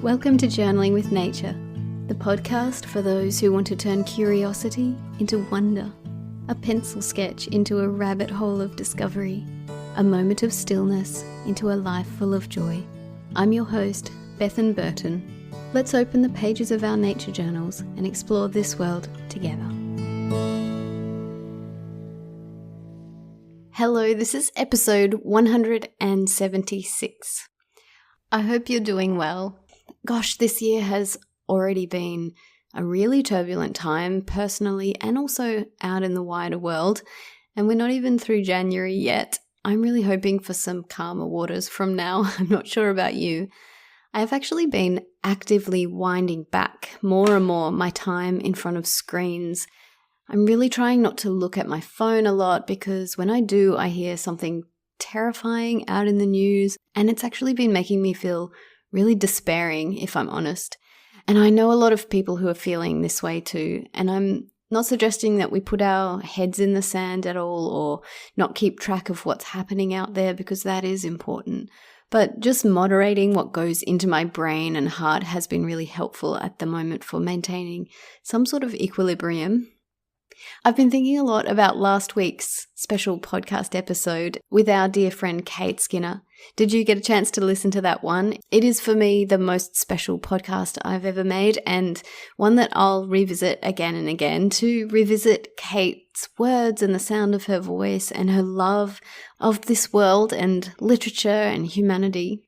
Welcome to Journaling with Nature, the podcast for those who want to turn curiosity into wonder, a pencil sketch into a rabbit hole of discovery, a moment of stillness into a life full of joy. I'm your host, Bethan Burton. Let's open the pages of our nature journals and explore this world together. Hello, this is episode 176. I hope you're doing well. Gosh, this year has already been a really turbulent time personally and also out in the wider world, and we're not even through January yet. I'm really hoping for some calmer waters from now. I'm not sure about you. I've actually been actively winding back more and more my time in front of screens. I'm really trying not to look at my phone a lot because when I do, I hear something terrifying out in the news, and it's actually been making me feel really despairing, if I'm honest. And I know a lot of people who are feeling this way too, and I'm not suggesting that we put our heads in the sand at all or not keep track of what's happening out there, because that is important. But just moderating what goes into my brain and heart has been really helpful at the moment for maintaining some sort of equilibrium. I've been thinking a lot about last week's special podcast episode with our dear friend Kate Skinner. Did you get a chance to listen to that one? It is for me the most special podcast I've ever made, and one that I'll revisit again and again to revisit Kate's words and the sound of her voice and her love of this world and literature and humanity.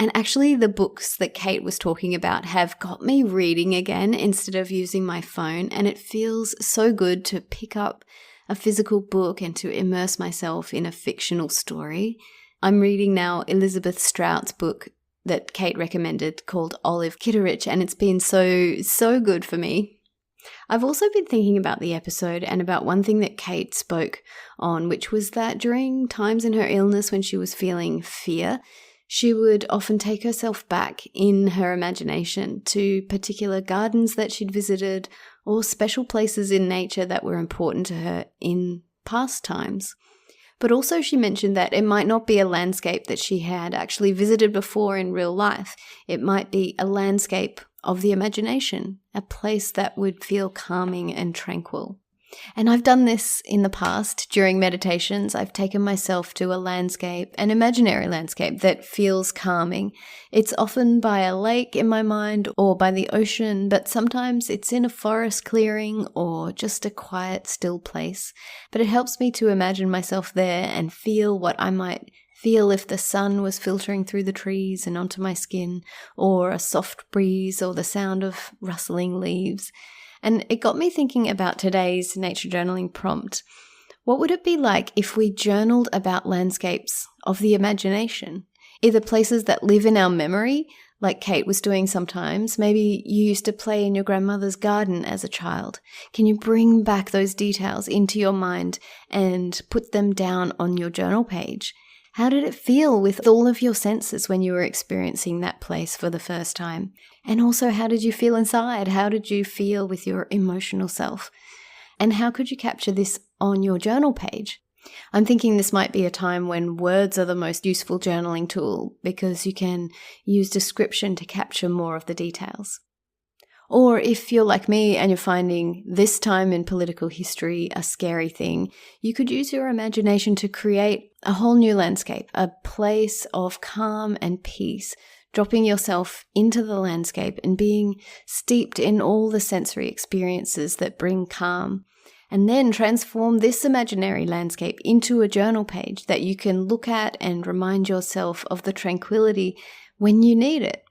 And actually the books that Kate was talking about have got me reading again instead of using my phone, and it feels so good to pick up a physical book and to immerse myself in a fictional story. I'm reading now Elizabeth Strout's book that Kate recommended called Olive Kitteridge, and it's been so good for me. I've also been thinking about the episode and about one thing that Kate spoke on, which was that during times in her illness when she was feeling fear, she would often take herself back in her imagination to particular gardens that she'd visited or special places in nature that were important to her in past times. But also she mentioned that it might not be a landscape that she had actually visited before in real life. It might be a landscape of the imagination, a place that would feel calming and tranquil. And I've done this in the past. During meditations, I've taken myself to a landscape, an imaginary landscape that feels calming. It's often by a lake in my mind or by the ocean, but sometimes it's in a forest clearing or just a quiet, still place. But it helps me to imagine myself there and feel what I might feel if the sun was filtering through the trees and onto my skin, or a soft breeze or the sound of rustling leaves. And it got me thinking about today's nature journaling prompt. What would it be like if we journaled about landscapes of the imagination? Either places that live in our memory, like Kate was doing sometimes. Maybe you used to play in your grandmother's garden as a child. Can you bring back those details into your mind and put them down on your journal page? How did it feel with all of your senses when you were experiencing that place for the first time? And also, how did you feel inside? How did you feel with your emotional self? And how could you capture this on your journal page? I'm thinking this might be a time when words are the most useful journaling tool because you can use description to capture more of the details. Or if you're like me and you're finding this time in political history a scary thing, you could use your imagination to create a whole new landscape, a place of calm and peace, dropping yourself into the landscape and being steeped in all the sensory experiences that bring calm. And then transform this imaginary landscape into a journal page that you can look at and remind yourself of the tranquility when you need it.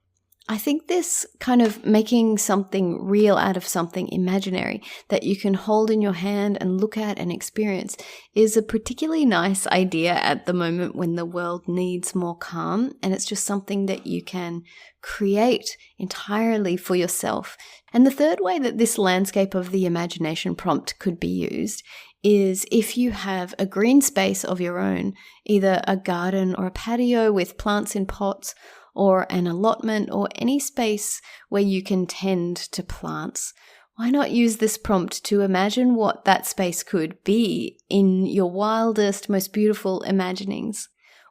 I think this kind of making something real out of something imaginary that you can hold in your hand and look at and experience is a particularly nice idea at the moment when the world needs more calm, and it's just something that you can create entirely for yourself. And the third way that this landscape of the imagination prompt could be used is if you have a green space of your own, either a garden or a patio with plants in pots, or an allotment, or any space where you can tend to plants. Why not use this prompt to imagine what that space could be in your wildest, most beautiful imaginings?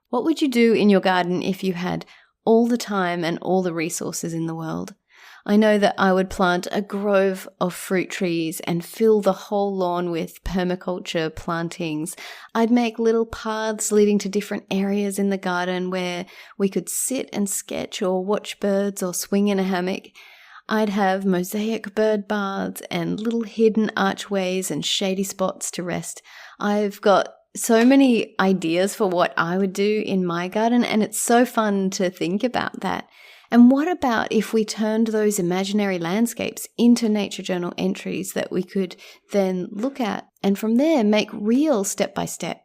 What would you do in your garden if you had all the time and all the resources in the world. I know that I would plant a grove of fruit trees and fill the whole lawn with permaculture plantings. I'd make little paths leading to different areas in the garden where we could sit and sketch or watch birds or swing in a hammock. I'd have mosaic bird baths and little hidden archways and shady spots to rest. I've got so many ideas for what I would do in my garden, and it's so fun to think about that. And what about if we turned those imaginary landscapes into nature journal entries that we could then look at and from there make real step by step?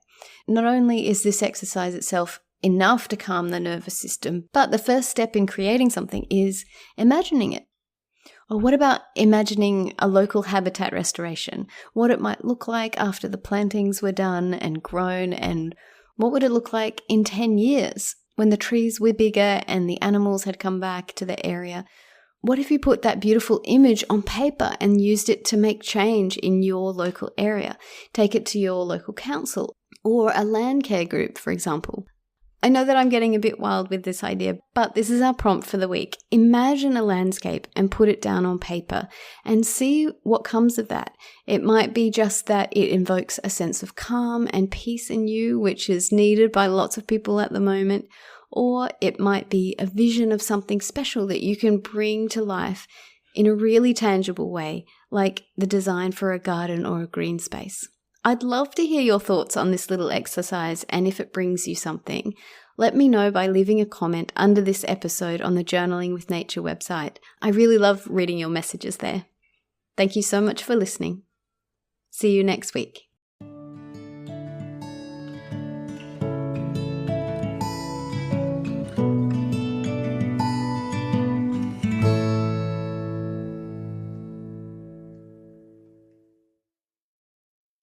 Not only is this exercise itself enough to calm the nervous system, but the first step in creating something is imagining it. Or what about imagining a local habitat restoration? What it might look like after the plantings were done and grown, and what would it look like in 10 years? When the trees were bigger and the animals had come back to the area? What if you put that beautiful image on paper and used it to make change in your local area? Take it to your local council or a land care group, for example. I know that I'm getting a bit wild with this idea, but this is our prompt for the week. Imagine a landscape and put it down on paper and see what comes of that. It might be just that it invokes a sense of calm and peace in you, which is needed by lots of people at the moment. Or it might be a vision of something special that you can bring to life in a really tangible way, like the design for a garden or a green space. I'd love to hear your thoughts on this little exercise, and if it brings you something, let me know by leaving a comment under this episode on the Journaling with Nature website. I really love reading your messages there. Thank you so much for listening. See you next week.